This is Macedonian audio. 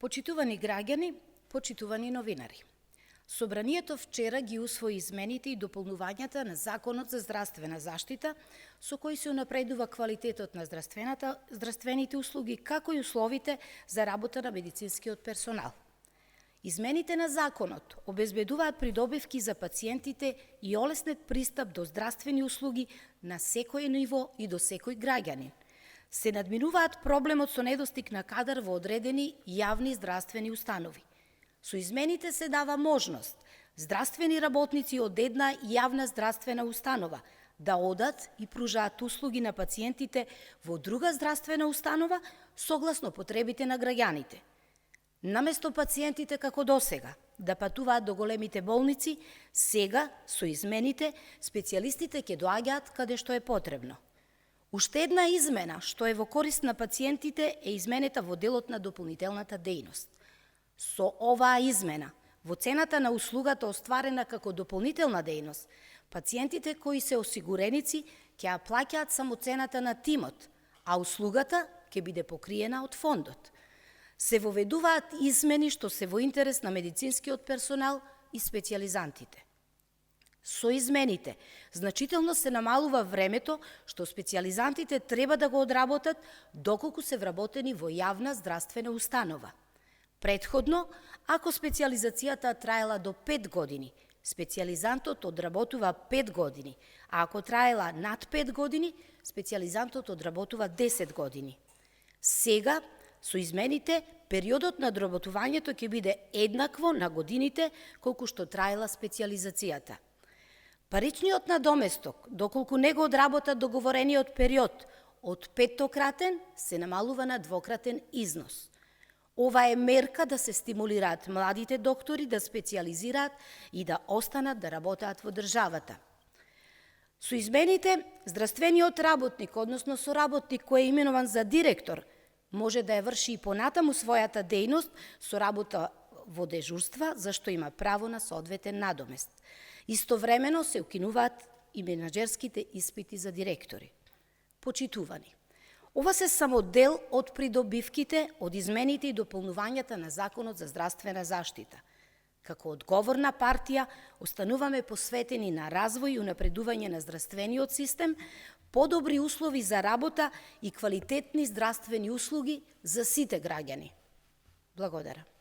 Почитувани граѓани, почитувани новинари. Собранието вчера ги усвои измените и дополнувањата на Законот за здравствена заштита, со кои се унапредува квалитетот на здравствените услуги, како и условите за работа на медицинскиот персонал. Измените на законот обезбедуваат придобивки за пациентите и олеснет пристап до здравствени услуги на секој ниво и до секој граѓанин. Се надминуваат проблемот со недостиг на кадар во одредени јавни здравствени установи. Со измените се дава можност здравствени работници од една јавна здравствена установа да одат и пружаат услуги на пациентите во друга здравствена установа согласно потребите на граѓаните. Наместо пациентите како досега да патуваат до големите болници, сега со измените специјалистите ќе доаѓаат каде што е потребно. Уште една измена што е во корист на пациентите е изменета во делот на дополнителната дејност. Со оваа измена, во цената на услугата остварена како дополнителна дејност, пациентите кои се осигуреници ќе ја плаќаат само цената на тимот, а услугата ќе биде покриена од фондот. Се воведуваат измени што се во интерес на медицинскиот персонал и специјализантите. Со измените, значително се намалува времето што специјализантите треба да го одработат доколку се вработени во јавна здравствена установа. Предходно, ако специјализацијата траела до 5 години, специјализантот одработува 5 години, а ако траела над 5 години, специјализантот одработува 10 години. Сега, со измените, периодот на одработувањето ќе биде еднакво на годините колку што траела специјализацијата. Паричниот надоместок, доколку не го одработат договорениот период, од петтократен се намалува на двократен износ. Ова е мерка да се стимулираат младите доктори да специјализираат и да останат да работат во државата. Со измените, здравствениот работник, односно соработник кој е именован за директор, може да ја врши и понатаму својата дејност со работа во дежурства, за што има право на соодветен надомест. Истовремено се укинуваат и менаџерските испити за директори. Почитувани. Ова се само дел од придобивките од измените и дополнувањата на Законот за здравствена заштита. Како одговорна партија, остануваме посветени на развој и унапредување на здравствениот систем, подобри услови за работа и квалитетни здравствени услуги за сите граѓани. Благодарам.